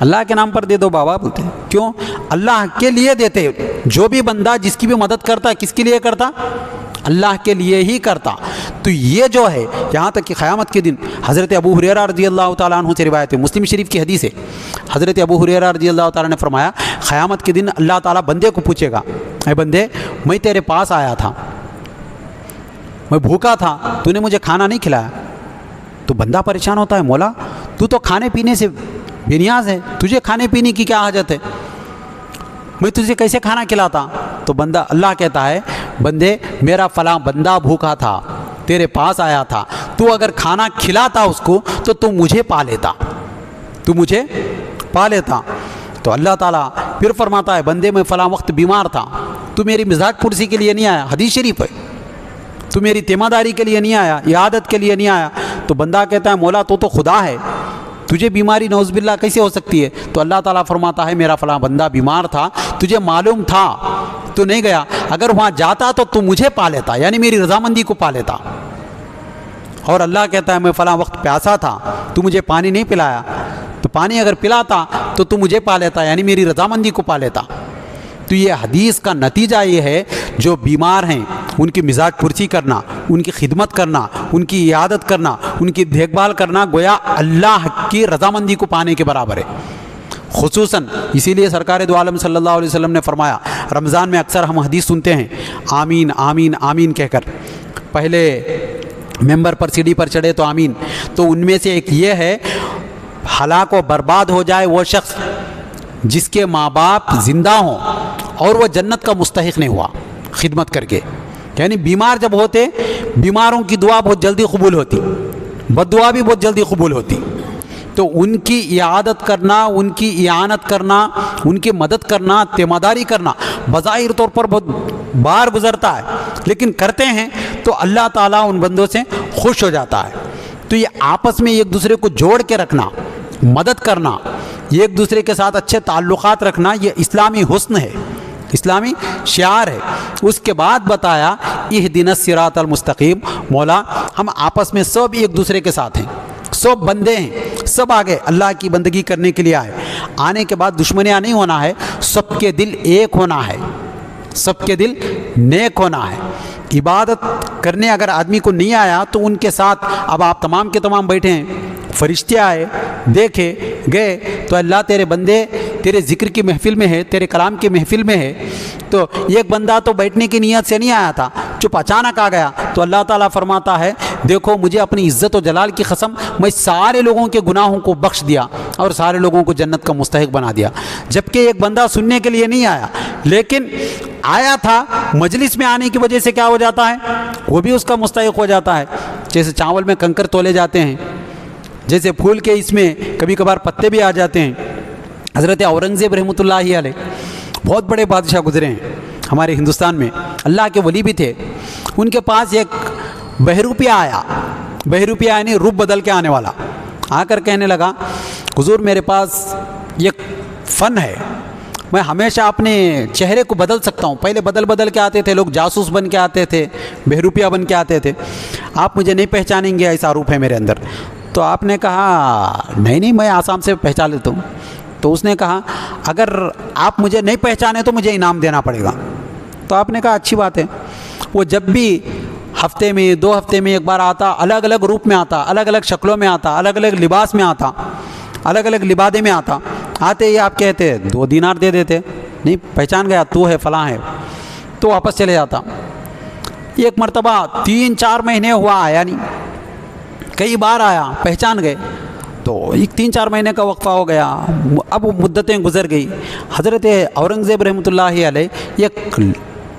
اللہ کے نام پر دے دو بابا بولتے ہیں. کیوں؟ اللہ کے لیے دیتے. جو بھی بندہ جس کی بھی مدد کرتا کس کے لیے کرتا؟ اللہ کے لیے ہی کرتا. تو یہ جو ہے یہاں تک کہ قیامت کے دن حضرت ابو ہریرہ رضی اللہ تعالیٰ عنہ سے روایت ہے، مسلم شریف کی حدیث ہے. حضرت ابو ہریرہ رضی اللہ تعالیٰ نے فرمایا قیامت کے دن اللہ تعالیٰ بندے کو پوچھے گا، اے بندے میں تیرے پاس آیا تھا، میں بھوکا تھا، تو نے مجھے کھانا نہیں کھلایا. تو بندہ پریشان ہوتا ہے، مولا تو کھانے پینے سے بے نیاز ہے، تجھے کھانے پینے کی کیا حاجت ہے، میں تجھے کیسے کھانا کھلاتا؟ تو بندہ اللہ کہتا ہے بندے میرا فلاں بندہ بھوکا تھا، تیرے پاس آیا تھا، تو اگر کھانا کھلاتا اس کو تو مجھے پا لیتا، تو مجھے پا لیتا. تو اللہ تعالیٰ پھر فرماتا ہے بندے میں فلاں وقت بیمار تھا، تو میری مزاج پرسی کے لیے نہیں آیا، حدیث شریف ہے، تو میری تیمہ داری کے لیے نہیں آیا، عیادت کے لیے نہیں آیا. تو بندہ کہتا ہے مولا تو خدا ہے، تجھے بیماری نعوذ باللہ کیسے ہو سکتی ہے؟ تو اللہ تعالیٰ فرماتا ہے میرا فلاں بندہ بیمار تھا، تجھے معلوم تھا تو نہیں گیا، اگر وہاں جاتا تو مجھے پا لیتا، یعنی میری رضامندی کو پا لیتا. اور اللہ کہتا ہے میں فلاں وقت پیاسا تھا، تو مجھے پانی نہیں پلایا، تو پانی اگر پلاتا تو مجھے پا لیتا، یعنی میری رضامندی کو پا لیتا. تو یہ حدیث کا نتیجہ یہ ہے جو بیمار ہیں ان کی مزاج پرسی کرنا، ان کی خدمت کرنا، ان کی عیادت کرنا، ان کی دیکھ بھال کرنا گویا اللہ کی رضامندی کو پانے کے برابر ہے. خصوصاً اسی لیے سرکار دو عالم صلی اللہ علیہ وسلم نے فرمایا، رمضان میں اکثر ہم حدیث سنتے ہیں آمین آمین آمین کہہ کر، پہلے ممبر پر سیڑھی پر چڑھے تو آمین. تو ان میں سے ایک یہ ہے ہلاک و برباد ہو جائے وہ شخص جس کے ماں باپ زندہ ہوں اور وہ جنت کا مستحق نہیں ہوا خدمت کر کے. یعنی بیمار جب ہوتے، بیماروں کی دعا بہت جلدی قبول ہوتی، بد دعا بھی بہت جلدی قبول ہوتی. تو ان کی عیادت کرنا، ان کی اعانت کرنا، ان کی مدد کرنا، تیماداری کرنا بظاہر طور پر بہت بار گزرتا ہے، لیکن کرتے ہیں تو اللہ تعالیٰ ان بندوں سے خوش ہو جاتا ہے. تو یہ آپس میں ایک دوسرے کو جوڑ کے رکھنا، مدد کرنا، ایک دوسرے کے ساتھ اچھے تعلقات رکھنا، یہ اسلامی حسن ہے، اسلامی شعار ہے. اس کے بعد بتایا اہدنا الصراط المستقیم. مولا ہم آپس میں سب ایک دوسرے کے ساتھ ہیں، سب بندے ہیں، سب آگے اللہ کی بندگی کرنے کے لیے آئے. آنے کے بعد دشمنیاں نہیں ہونا ہے، سب کے دل ایک ہونا ہے، سب کے دل نیک ہونا ہے. عبادت کرنے اگر آدمی کو نہیں آیا تو ان کے ساتھ اب آپ تمام کے تمام بیٹھے ہیں، فرشتے آئے، دیکھے گئے تو اللہ تیرے بندے تیرے ذکر کی محفل میں ہے، تیرے کلام کی محفل میں ہے. تو ایک بندہ تو بیٹھنے کی نیت سے نہیں آیا تھا، چپ اچانک آ گیا، تو اللہ تعالیٰ فرماتا ہے دیکھو مجھے اپنی عزت و جلال کی قسم میں سارے لوگوں کے گناہوں کو بخش دیا اور سارے لوگوں کو جنت کا مستحق بنا دیا. جبکہ ایک بندہ سننے کے لیے نہیں آیا لیکن آیا تھا، مجلس میں آنے کی وجہ سے کیا ہو جاتا ہے، وہ بھی اس کا مستحق ہو جاتا ہے. جیسے چاول میں کنکر تولے جاتے ہیں، جیسے پھول کے اس میں کبھی کبھار پتے بھی آ جاتے ہیں. حضرت اورنگزیب رحمۃ اللہ علیہ بہت بڑے بادشاہ گزرے ہیں ہمارے ہندوستان میں، اللہ کے ولی بھی تھے. ان کے پاس ایک بہروپیہ آیا، بہروپیہ یعنی روپ بدل کے آنے والا، آ کر کہنے لگا حضور میرے پاس ایک فن ہے، میں ہمیشہ اپنے چہرے کو بدل سکتا ہوں. پہلے بدل کے آتے تھے لوگ، جاسوس بن کے آتے تھے، بہروپیہ بن کے آتے تھے، آپ مجھے نہیں پہچانیں گے ایسا روپ ہے میرے اندر. تو آپ نے کہا نہیں میں آسام سے پہچان لیتا ہوں. تو اس نے کہا اگر آپ مجھے نہیں پہچانے تو مجھے انعام دینا پڑے گا. تو آپ نے کہا اچھی بات ہے. وہ جب بھی ہفتے میں 2 ہفتے میں ایک بار آتا، الگ الگ روپ میں آتا، الگ الگ شکلوں میں آتا، الگ الگ لباس میں آتا، الگ الگ لبادے میں آتا. آتے ہی آپ کہتے 2 دینار دے دیتے، نہیں پہچان گیا تو ہے فلاں ہے، تو واپس چلے جاتا. ایک مرتبہ 3-4 مہینے ہوا آیا نہیں، کئی بار آیا، پہچان گئے، تو 3-4 مہینے کا وقفہ ہو گیا. اب مدتیں گزر گئی. حضرت اورنگزیب رحمۃ اللہ علیہ ایک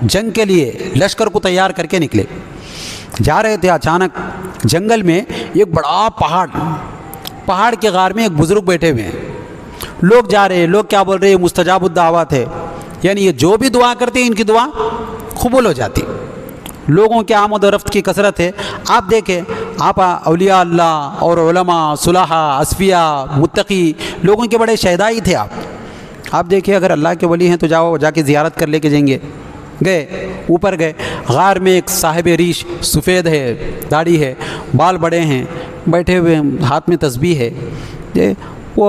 جنگ کے لیے لشکر کو تیار کر کے نکلے. جا رہے تھے، اچانک جنگل میں ایک بڑا پہاڑ کے غار میں ایک بزرگ بیٹھے ہوئے ہیں. لوگ جا رہے ہیں، لوگ کیا بول رہے ہیں، مستجاب الدعوات ہے، یعنی یہ جو بھی دعا کرتے ہیں ان کی دعا قبول ہو جاتی. لوگوں کے آمد و رفت کی کثرت ہے. آپ دیکھیں، آپ اولیاء اللہ اور علماء، صلحاء، اصفیاء، متقی لوگوں کے بڑے شہدائی تھے. آپ دیکھیں اگر اللہ کے ولی ہیں تو جا کے زیارت کر لے کے جائیں گے. گئے، اوپر گئے، غار میں ایک صاحب ریش، سفید ہے، داڑھی ہے، بال بڑے ہیں، بیٹھے ہوئے، ہاتھ میں تسبیح ہے. وہ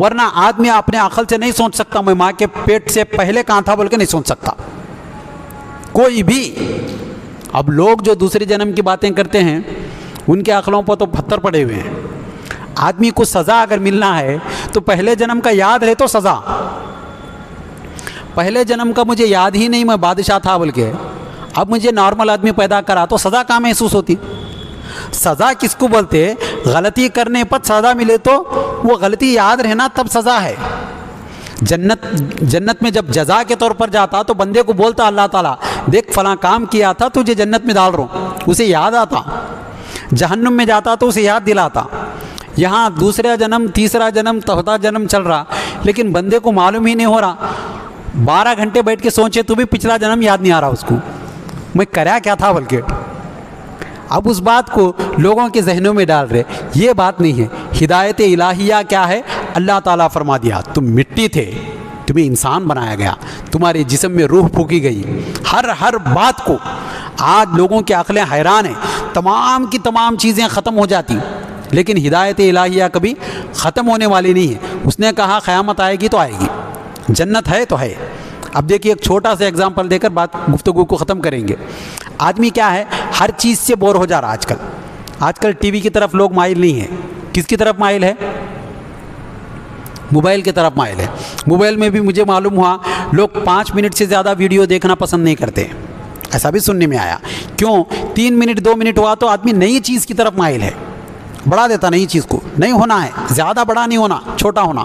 ورنہ آدمی اپنے عقل سے نہیں سوچ سکتا میں ماں کے پیٹ سے پہلے کہاں تھا بول کے نہیں سوچ سکتا کوئی بھی. اب لوگ جو دوسرے جنم کی باتیں کرتے ہیں ان کے عقلوں پر تو پتھر پڑے ہوئے ہیں. آدمی کو سزا اگر ملنا ہے تو پہلے جنم کا یاد ہے تو سزا. پہلے جنم کا مجھے یاد ہی نہیں میں بادشاہ تھا بول کے اب مجھے نارمل آدمی پیدا کرا تو سزا کہاں محسوس ہوتی؟ سزا کس کو بولتے؟ غلطی کرنے پر سزا ملے تو وہ غلطی یاد رہنا تب سزا ہے. جنت میں جب جزا کے طور پر جاتا تو بندے کو بولتا اللہ تعالیٰ دیکھ فلاں کام کیا تھا تجھے جنت میں ڈال رہا ہوں، اسے یاد آتا. جہنم میں جاتا تو اسے یاد دلاتا. یہاں دوسرا جنم تیسرا جنم چوتھا جنم چل رہا لیکن بندے کو معلوم ہی نہیں ہو رہا. 12 گھنٹے بیٹھ کے سوچے تو بھی پچھلا جنم یاد نہیں آ رہا اس کو میں کرا کیا تھا بلکہ. اب اس بات کو لوگوں کے ذہنوں میں ڈال رہے. یہ بات نہیں ہے. ہدایت الہیہ کیا ہے؟ اللہ تعالیٰ فرما دیا تم مٹی تھے تمہیں انسان بنایا گیا، تمہارے جسم میں روح پھونکی گئی. ہر بات کو آج لوگوں کی عقلیں حیران ہیں. تمام کی تمام چیزیں ختم ہو جاتی لیکن ہدایت الہیہ کبھی ختم ہونے والی نہیں ہے. اس نے کہا قیامت آئے گی تو آئے گی، جنت ہے تو ہے. اب دیکھیے ایک چھوٹا سا اگزامپل دے کر بات گفتگو کو ختم کریں گے. آدمی کیا ہے ہر چیز سے بور ہو جا رہا آج کل ٹی وی کی طرف لوگ مائل نہیں ہیں. کس کی طرف مائل ہے؟ موبائل کی طرف مائل ہے. موبائل میں بھی مجھے معلوم ہوا لوگ 5 منٹ سے زیادہ ویڈیو دیکھنا پسند نہیں کرتے. ایسا بھی سننے میں آیا. کیوں؟ 3 منٹ 2 منٹ ہوا تو آدمی نئی چیز کی طرف مائل ہے، بڑھا دیتا نئی چیز کو. نہیں ہونا ہے، زیادہ بڑا نہیں ہونا، چھوٹا ہونا.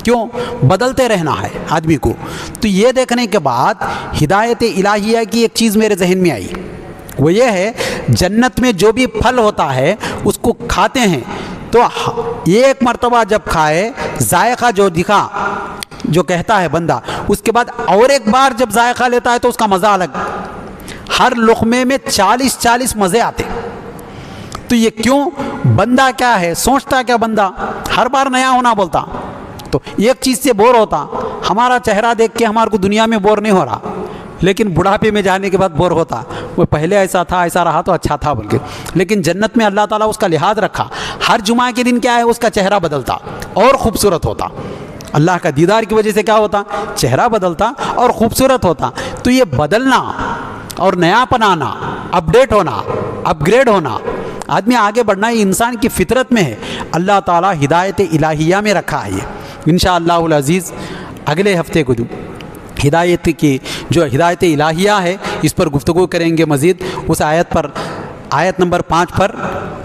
کیوں؟ بدلتے رہنا ہے آدمی کو. تو یہ دیکھنے کے بعد ہدایت الہیہ کی ایک چیز میرے ذہن میں آئی. وہ یہ ہے جنت میں جو بھی پھل ہوتا ہے اس کو کھاتے ہیں تو ایک مرتبہ جب کھائے ذائقہ جو دکھا جو کہتا ہے بندہ اس کے بعد اور ایک بار جب ذائقہ لیتا ہے تو اس کا مزہ الگ. ہر لقمے میں 40 مزے آتے. تو یہ کیوں؟ بندہ کیا ہے سوچتا کیا بندہ ہر بار نیا ہونا بولتا تو ایک چیز سے بور ہوتا. ہمارا چہرہ دیکھ کے ہمارے کو دنیا میں بور نہیں ہو رہا لیکن بڑھاپے میں جانے کے بعد بور ہوتا. وہ پہلے ایسا تھا ایسا رہا تو اچھا تھا بول کے. لیکن جنت میں اللہ تعالیٰ اس کا لحاظ رکھا. ہر جمعہ کے دن کیا ہے اس کا چہرہ بدلتا اور خوبصورت ہوتا. اللہ کا دیدار کی وجہ سے کیا ہوتا؟ چہرہ بدلتا اور خوبصورت ہوتا. تو یہ بدلنا اور نیا پنانا، اپڈیٹ ہونا، اپ گریڈ ہونا، آدمی آگے بڑھنا یہ انسان کی فطرت میں ہے. اللہ تعالیٰ ہدایت الہیہ میں رکھا ہے. انشاءاللہ العزیز اگلے ہفتے کو ہدایت کی جو ہدایت الہیہ ہے اس پر گفتگو کریں گے مزید. اس آیت پر آیت نمبر 5 پر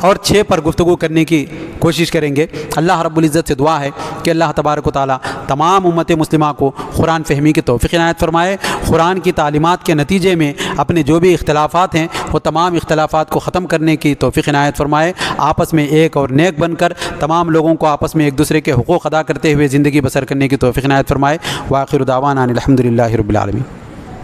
اور 6 پر گفتگو کرنے کی کوشش کریں گے. اللہ رب العزت سے دعا ہے کہ اللہ تبارک و تعالیٰ تمام امت مسلمہ کو قرآن فہمی کی توفیق عنایت فرمائے. قرآن کی تعلیمات کے نتیجے میں اپنے جو بھی اختلافات ہیں وہ تمام اختلافات کو ختم کرنے کی توفیق عنایت فرمائے. آپس میں ایک اور نیک بن کر تمام لوگوں کو آپس میں ایک دوسرے کے حقوق ادا کرتے ہوئے زندگی بسر کرنے کی توفیق عنایت فرمائے. وآخر دعوانا الحمد للہ رب العالمین.